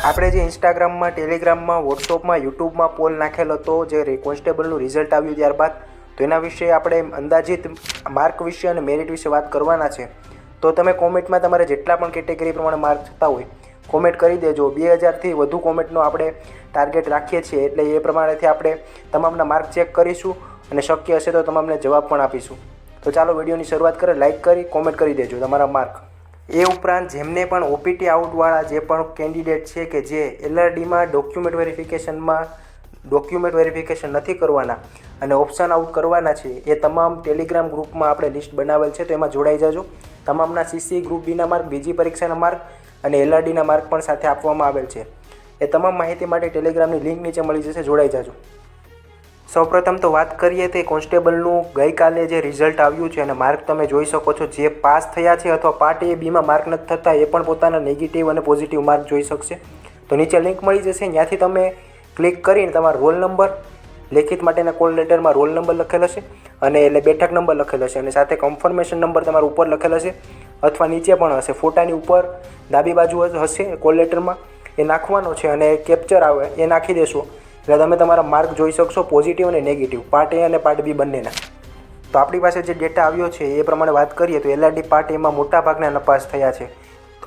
આપણે જે ઇન્સ્ટાગ્રામમાં, ટેલિગ્રામમાં, વોટ્સઅપમાં, યુટ્યુબમાં પોલ નાખેલો હતો જે કોન્સ્ટેબલનું રિઝલ્ટ આવ્યું ત્યારબાદ, તો એના વિશે આપણે અંદાજિત માર્ક વિશે અને મેરિટ વિશે વાત કરવાના છે. તો તમે કોમેન્ટમાં તમારે જેટલા પણ કેટેગરી પ્રમાણે માર્ક થતા હોય કોમેન્ટ કરી દેજો. 2000થી વધુ કોમેન્ટનો આપણે ટાર્ગેટ રાખીએ છીએ, એટલે એ પ્રમાણેથી આપણે તમામના માર્ક ચેક કરીશું અને શક્ય હશે તો તમામને જવાબ પણ આપીશું. તો ચાલો વિડીયોની શરૂઆત કરીએ. લાઇક કરી કોમેન્ટ કરી દેજો તમારા માર્ક. એ ઉપરાંત જેમને પણ ઓપીટી આઉટવાળા જે પણ કેન્ડિડેટ છે કે જે એલઆરડીમાં ડોક્યુમેન્ટ વેરિફિકેશન નથી કરવાના અને ઓપ્શન આઉટ કરવાના છે, એ તમામ ટેલિગ્રામ ગ્રુપમાં આપણે લિસ્ટ બનાવેલ છે, તો એમાં જોડાઈ જાજો. તમામના સીસી ગ્રુપ બીના માર્ક, બીજી પરીક્ષાના માર્ક અને એલઆરડીના માર્ક પણ સાથે આપવામાં આવેલ છે. એ તમામ માહિતી માટે ટેલિગ્રામની લિંક નીચે મળી જશે, જોડાઈ જાજો. સૌપ્રથમ તો વાત કરીએ તે કોન્સ્ટેબલનું ગઈકાલે જે રિઝલ્ટ આવ્યું છે અને માર્ક તમે જોઈ શકો છો. જે પાસ થયા છે અથવા પાર્ટ એ બીમાં માર્ક નથી થતા એ પણ પોતાના નેગેટિવ અને પોઝિટિવ માર્ક જોઈ શકશે. તો નીચે લિંક મળી જશે, ત્યાંથી તમે ક્લિક કરીને તમારો રોલ નંબર, લેખિત માટેના કોલ લેટરમાં રોલ નંબર લખેલો છે અને એટલે બેઠક નંબર લખેલો છે અને સાથે કન્ફર્મેશન નંબર તમારો ઉપર લખેલો છે અથવા નીચે પણ હશે, ફોટાની ઉપર ડાબી બાજુ હશે કોલ લેટરમાં, એ નાખવાનો છે અને કેપ્ચર આવે એ નાખી દેશો એટલે તમે તમારા માર્ક જોઈ શકશો, પોઝિટિવ અને નેગેટિવ, પાર્ટ એ અને પાર્ટ બી બંનેના. તો આપણી પાસે જે ડેટા આવ્યો છે એ પ્રમાણે વાત કરીએ તો એલઆરડી પાર્ટ એમાં મોટાભાગના નપાસ થયા છે.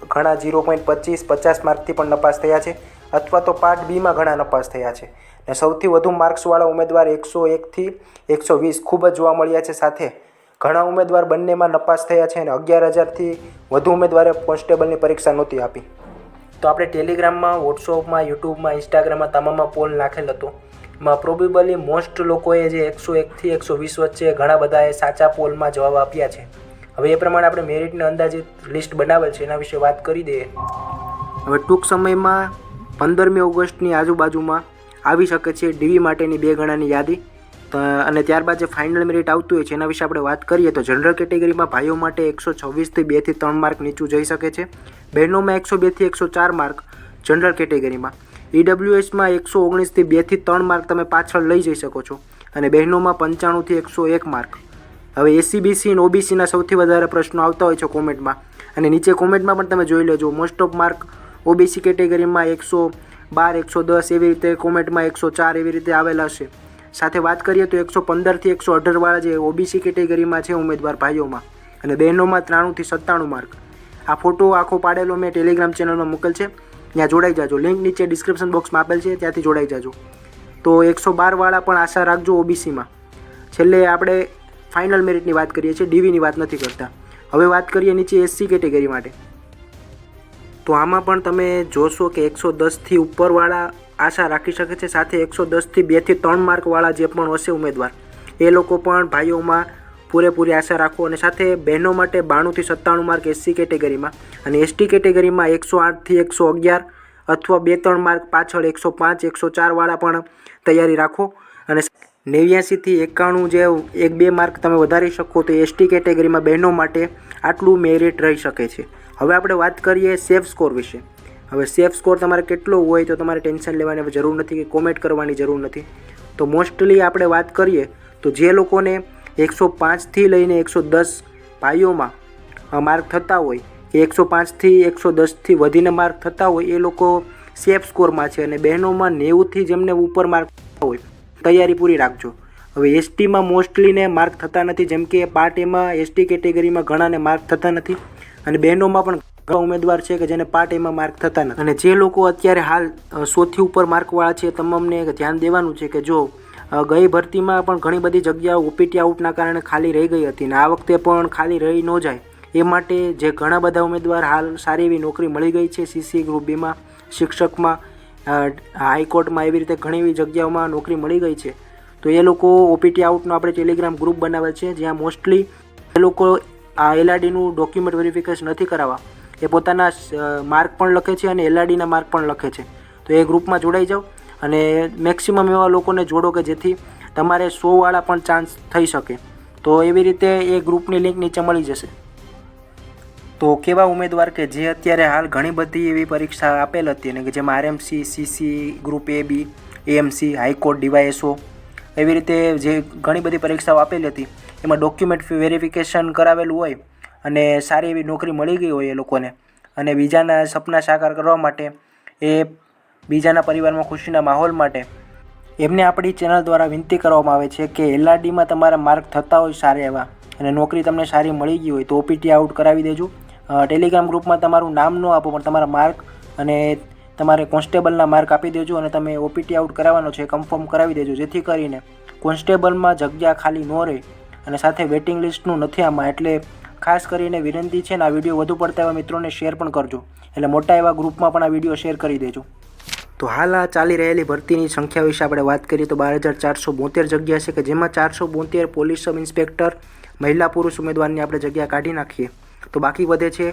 ઘણા 0.25-50 માર્કથી પણ નપાસ થયા છે અથવા તો પાર્ટ બીમાં ઘણા નપાસ થયા છે. અને સૌથી વધુ માર્ક્સવાળા ઉમેદવાર 101થી 120 ખૂબ જ જોવા મળ્યા છે. સાથે ઘણા ઉમેદવાર બંનેમાં નપાસ થયા છે અને 11,000થી વધુ ઉમેદવારે કોન્સ્ટેબલની પરીક્ષા નહોતી આપી. તો આપણે ટેલિગ્રામમાં, વોટ્સઅપમાં, યુટ્યુબમાં, ઇન્સ્ટાગ્રામમાં તમામમાં પોલ નાખેલ હતો. એમાં પ્રોબેબલી મોસ્ટ લોકોએ જે 101થી 120 વચ્ચે ઘણા બધાએ સાચા પોલમાં જવાબ આપ્યા છે. હવે એ પ્રમાણે આપણે મેરિટને અંદાજિત લિસ્ટ બનાવેલ છે, એના વિશે વાત કરી દઈએ. હવે ટૂંક સમયમાં 15મી ઓગસ્ટની આજુબાજુમાં આવી શકે છે ડીવી માટેની 2 ગણાની યાદી. અને ત્યારબાદ જે ફાઇનલ મેરિટ આવતું હોય છે એના વિશે આપણે વાત કરીએ તો જનરલ કેટેગરીમાં ભાઈઓ માટે 126થી 2થી 3 માર્ક નીચું જઈ શકે છે. બહેનોમાં 102થી 104 માર્ક જનરલ કેટેગરીમાં. ઈડબ્લ્યુએસમાં 119થી 2થી 3 માર્ક તમે પાછળ લઈ જઈ શકો છો અને બહેનોમાં 95થી 101 માર્ક. હવે એસસીબીસી અને ઓબીસીના સૌથી વધારે પ્રશ્નો આવતા હોય છે કોમેન્ટમાં, અને નીચે કોમેન્ટમાં પણ તમે જોઈ લેજો. મોસ્ટ ઓફ માર્ક ઓબીસી કેટેગરીમાં 112, 110 એવી રીતે, કોમેન્ટમાં 104 એવી રીતે આવેલા હશે. સાથે વાત કરીએ તો 115થી 118 વાળા જે ઓબીસી કેટેગરીમાં છે ઉમેદવાર ભાઈઓમાં, અને બહેનોમાં 93થી 97 માર્ક. આ ફોટો આખો પાડેલો મેં ટેલિગ્રામ ચેનલમાં મૂકેલ છે, ત્યાં જોડાઈ જાજો. લિંક નીચે ડિસ્ક્રિપ્શન બોક્સમાં આપેલ છે, ત્યાંથી જોડાઈ જાજો. તો 112 વાળા પણ આશા રાખજો ઓબીસીમાં. છેલ્લે આપણે ફાઇનલ મેરિટની વાત કરીએ છીએ, ડીવીની વાત નથી કરતા. હવે વાત કરીએ નીચે એસસી કેટેગરી માટે. તો આમાં પણ તમે જોશો કે 110થી ઉપરવાળા આશા રાખી શકે છે. સાથે 110થી 2થી 3 માર્કવાળા જે પણ હશે ઉમેદવાર, એ લોકો પણ ભાઈઓમાં પૂરેપૂરી આશા રાખો. અને સાથે બહેનો માટે 92થી 97 માર્ક એસસી કેટેગરીમાં, અને એસટી કેટેગરીમાં 108થી 111 અથવા 2-3 માર્ક પાછળ 105, 104 વાળા પણ તૈયારી રાખો. અને 89થી 91 જે 1-2 માર્ક તમે વધારી શકો તો એસટી કેટેગરીમાં બહેનો માટે આટલું મેરિટ રહી શકે છે. હવે આપણે વાત કરીએ સેફ સ્કોર વિશે. હવે સેફ સ્કોર તમારે કેટલો હોય તો તમારે ટેન્શન લેવાની જરૂર નથી કે કોમેન્ટ કરવાની જરૂર નથી. તો મોસ્ટલી આપણે વાત કરીએ તો જે લોકોને 105થી લઈને 110 ભાઈઓમાં માર્ક થતા હોય કે 105થી 110થી વધીને માર્ક થતા હોય એ લોકો સેફ સ્કોરમાં છે. અને બહેનોમાં 90થી જેમને ઉપર માર્ક થતા હોય તૈયારી પૂરી રાખજો. હવે એસટીમાં મોસ્ટલીને માર્ક થતા નથી, જેમ કે પાર્ટ એમાં એસટી કેટેગરીમાં ઘણાને માર્ક થતા નથી અને બહેનોમાં પણ ઘણા ઉમેદવાર છે કે જેને પાર્ટ એમાં માર્ક થતા નથી. અને જે લોકો અત્યારે હાલ 100થી ઉપર માર્કવાળા છે તમામને ધ્યાન દેવાનું છે કે જો ગઈ ભરતીમાં પણ ઘણી બધી જગ્યાઓ ઓપીટી આઉટના કારણે ખાલી રહી ગઈ હતી ને આ વખતે પણ ખાલી રહી ન જાય એ માટે જે ઘણા બધા ઉમેદવાર હાલ સારી એવી નોકરી મળી ગઈ છે સીસી ગ્રુપ બીમાં, શિક્ષકમાં, હાઈકોર્ટમાં, એવી રીતે ઘણી એવી જગ્યાઓમાં નોકરી મળી ગઈ છે. તો એ લોકો ઓપીટી આઉટનો આપણે ટેલિગ્રામ ગ્રુપ બનાવેલ છે, જ્યાં મોસ્ટલી એ લોકો આ એલઆરડીનું ડોક્યુમેન્ટ વેરિફિકેશન નથી કરાવવા, એ પોતાના માર્ક પણ લખે છે અને એલઆરડીના માર્ક પણ લખે છે. તો એ ગ્રુપમાં જોડાઈ જાઓ અને મેક્સિમમ એવા લોકોને જોડો કે જેથી તમારે 100 વાળા પણ ચાન્સ થઈ શકે. તો એવી રીતે એ ગ્રુપની લિંક નીચે મળી જશે. તો કેવા ઉમેદવાર કે જે અત્યારે હાલ ઘણી બધી એવી પરીક્ષા આપેલ હતી અને કે જેમાં આરએમસી, સીસી, ગ્રુપ એ બી, એએમસી, હાઈકોર્ટ, ડીવાયએસઓ એવી રીતે જે ઘણી બધી પરીક્ષાઓ આપેલી હતી એમાં ડોક્યુમેન્ટ વેરિફિકેશન કરાવેલું હોય અને સારી એવી નોકરી મળી ગઈ હોય એ લોકોને, અને બીજાના સપના સાકાર કરવા માટે એ બીજાના પરિવારમાં ખુશીના માહોલ માટે એમને આપણી ચેનલ દ્વારા વિનંતી કરવામાં આવે છે કે LRDમાં તમારા માર્ક થતા હોય સારા એવા અને નોકરી તમને સારી મળી ગઈ હોય તો OPT આઉટ કરાવી દેજો. ટેલિગ્રામ ગ્રુપમાં તમારું નામ ન આપો પણ તમારા માર્ક અને તમારે કોન્સ્ટેબલના માર્ક આપી દેજો અને તમે OPT આઉટ કરાવવાનો છે કન્ફર્મ કરાવી દેજો, જેથી કરીને કોન્સ્ટેબલમાં જગ્યા ખાલી ન રહે અને સાથે વેઇટિંગ લિસ્ટનું નથી આમાં. એટલે ખાસ કરીને વિનંતી છે ને આ વિડીયો વધુ પડતા એવા મિત્રોને શેર પણ કરજો, એટલે મોટા એવા ગ્રુપમાં પણ આ વિડીયો શેર કરી દેજો. તો હાલ આ ચાલી રહેલી ભરતીની સંખ્યા વિશે આપણે વાત કરીએ તો 12,472 જગ્યા છે કે જેમાં 472 પોલીસ સબ ઇન્સ્પેક્ટર મહિલા પુરુષ ઉમેદવારની આપણે જગ્યા કાઢી નાખીએ તો બાકી વધે છે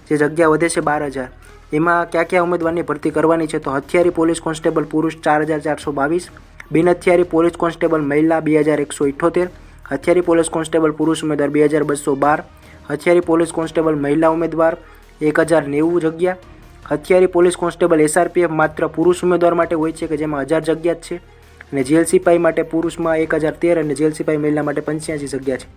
જે જગ્યા વધે છે 12,000. એમાં કયા કયા ઉમેદવારની ભરતી કરવાની છે તો હથિયારી પોલીસ કોન્સ્ટેબલ પુરુષ 4,422, બિન હથિયારી પોલીસ કોન્સ્ટેબલ મહિલા 2,178, હથિયારી પોલીસ કોન્સ્ટેબલ પુરુષ ઉમેદવાર 2,212, હથિયારી પોલીસ કોન્સ્ટેબલ મહિલા ઉમેદવાર 1,090 જગ્યા, હથિયારી પોલીસ કોન્સ્ટેબલ SRPF માત્ર પુરુષ ઉમેદવાર માટે હોય છે કે જેમાં 1,000 જગ્યા જ છે, અને જેલ સિપાઈ માટે પુરુષમાં 1,013 અને જેલ સિપાઈ મહિલા માટે 85 જગ્યા છે.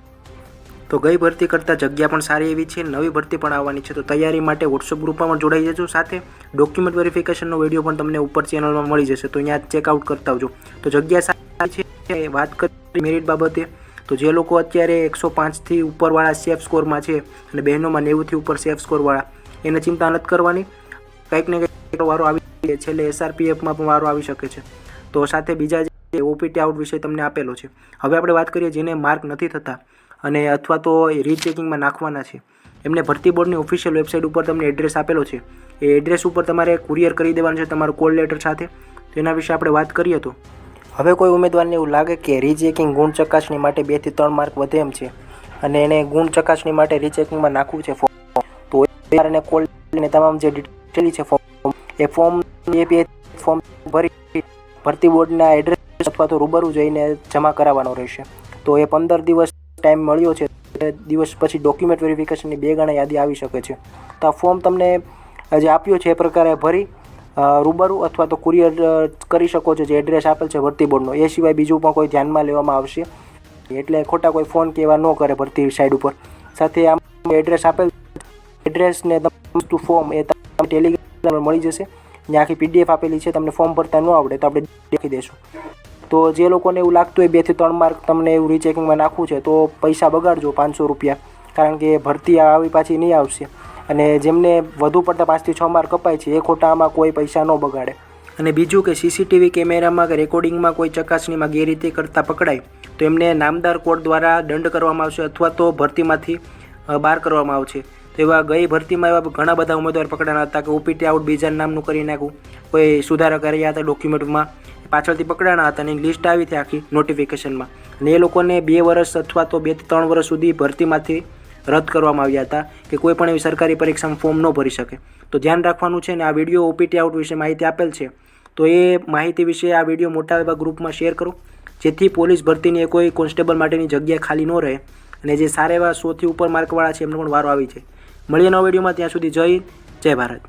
તો ગઈ ભરતી કરતાં જગ્યા પણ સારી એવી છે, નવી ભરતી પણ આવવાની છે. તો તૈયારી માટે વોટ્સઅપ ગ્રુપમાં પણ જોડાઈ જજો, સાથે ડોક્યુમેન્ટ વેરિફિકેશનનો વિડીયો પણ તમને ઉપર ચેનલમાં મળી જશે, તો અહીંયા ચેકઆઉટ કરતા આવજો. તો જગ્યા સારી છે. વાત કરીએ મેરિટ બાબતે તો જે લોકો અત્યારે 105થી ઉપરવાળા સેફ સ્કોરમાં છે અને બહેનોમાં 90થી ઉપર સેફ સ્કોરવાળા એને ચિંતા નથી કરવાની, કંઈક ને કંઈક વારો આવી છેલ્લે SRPFમાં પણ વારો આવી શકે છે. તો સાથે બીજા જે OPT આઉટ વિશે તમને આપેલો છે. હવે આપણે વાત કરીએ જેને માર્ક નથી થતા અને અથવા તો રીચેકિંગમાં નાખવાના છે, એમને ભરતી બોર્ડની ઓફિશિયલ વેબસાઇટ ઉપર તમને એડ્રેસ આપેલો છે, એ એડ્રેસ ઉપર તમારે કુરિયર કરી દેવાનું છે તમારું કોલ લેટર સાથે. તો એના વિશે આપણે વાત કરીએ તો હવે કોઈ ઉમેદવારને એવું લાગે કે રીચેકિંગ ગુણ ચકાસણી માટે 2 થી 3 માર્ક વધે એમ છે અને એને ગુણ ચકાસણી માટે રીચેકિંગમાં નાખવું છે ફોર્મ, તો એને કોલ લઈને તમામ જે ડિટેલ છે ફોર્મ ભરી ભરતી બોર્ડના એડ્રેસ અથવા તો રૂબરૂ જઈને જમા કરાવવાનો રહેશે. તો એ 15 દિવસ ટાઈમ મળ્યો છે, દિવસ પછી ડોક્યુમેન્ટ વેરિફિકેશનની 2 ગણા યાદી આવી શકે છે. તો આ ફોર્મ તમને જે આપ્યું છે એ પ્રકારે ભરી રૂબરૂ અથવા તો કુરિયર કરી શકો છો જે એડ્રેસ આપેલ છે ભરતી બોર્ડનો. એ સિવાય બીજું પણ કોઈ ધ્યાનમાં લેવામાં આવશે, એટલે ખોટા કોઈ ફોન કે એવા ન કરે ભરતી સાઇડ ઉપર. સાથે આમ એડ્રેસ આપેલ એડ્રેસને વસ્તુ ફોર્મ એ તમને ટેલિગ્રામ મળી જશે, ત્યાં આખી PDF આપેલી છે. તમને ફોર્મ ભરતા ન આવડે તો આપણે દેખી દઈશું. તો જે લોકોને એવું લાગતું હોય 2 થી 3 માર્ક તમને એવું રીચેકિંગમાં નાખવું છે તો પૈસા બગાડજો 500 રૂપિયા, કારણ કે ભરતી આવી પાછી નહીં આવશે. અને જેમને વધુ પડતા 5 થી 6 માર્ક કપાય છે એ ખોટા આમાં કોઈ પૈસા ન બગાડે. અને બીજું કે CCTV કેમેરામાં કે રેકોર્ડિંગમાં કોઈ ચકાસણીમાં ગેરરીતિ કરતાં પકડાય તો એમને નામદાર કોર્ટ દ્વારા દંડ કરવામાં આવશે અથવા તો ભરતીમાંથી બહાર કરવામાં આવશે. તો એવા ગઈ ભરતીમાં એવા ઘણા બધા ઉમેદવાર પકડાના હતા કે OPT આઉટ બીજાના નામનું કરી નાખ્યું, કોઈ સુધારા કર્યા હતા ડોક્યુમેન્ટમાં, પાછળથી પકડાના હતા અને લિસ્ટ આવી હતી આખી નોટિફિકેશનમાં, અને એ લોકોને 2 વર્ષ અથવા તો 2 થી 3 વર્ષ સુધી ભરતીમાંથી રદ કરવામાં આવ્યા હતા કે કોઈ પણ એવી સરકારી પરીક્ષામાં ફોર્મ ન ભરી શકે. તો ધ્યાન રાખવાનું છે. ને આ વિડીયો OPT આઉટ વિશે માહિતી આપેલ છે, તો એ માહિતી વિશે આ વિડીયો મોટા એવા ગ્રુપમાં શેર કરો, જેથી પોલીસ ભરતીની કોઈ કોન્સ્ટેબલ માટેની જગ્યા ખાલી ન રહે અને જે સારા એવા 100થી ઉપર માર્કવાળા છે એમનો પણ વારો આવી જાય. મળીએ નવા વિડીયોમાં, ત્યાં સુધી જય ભારત.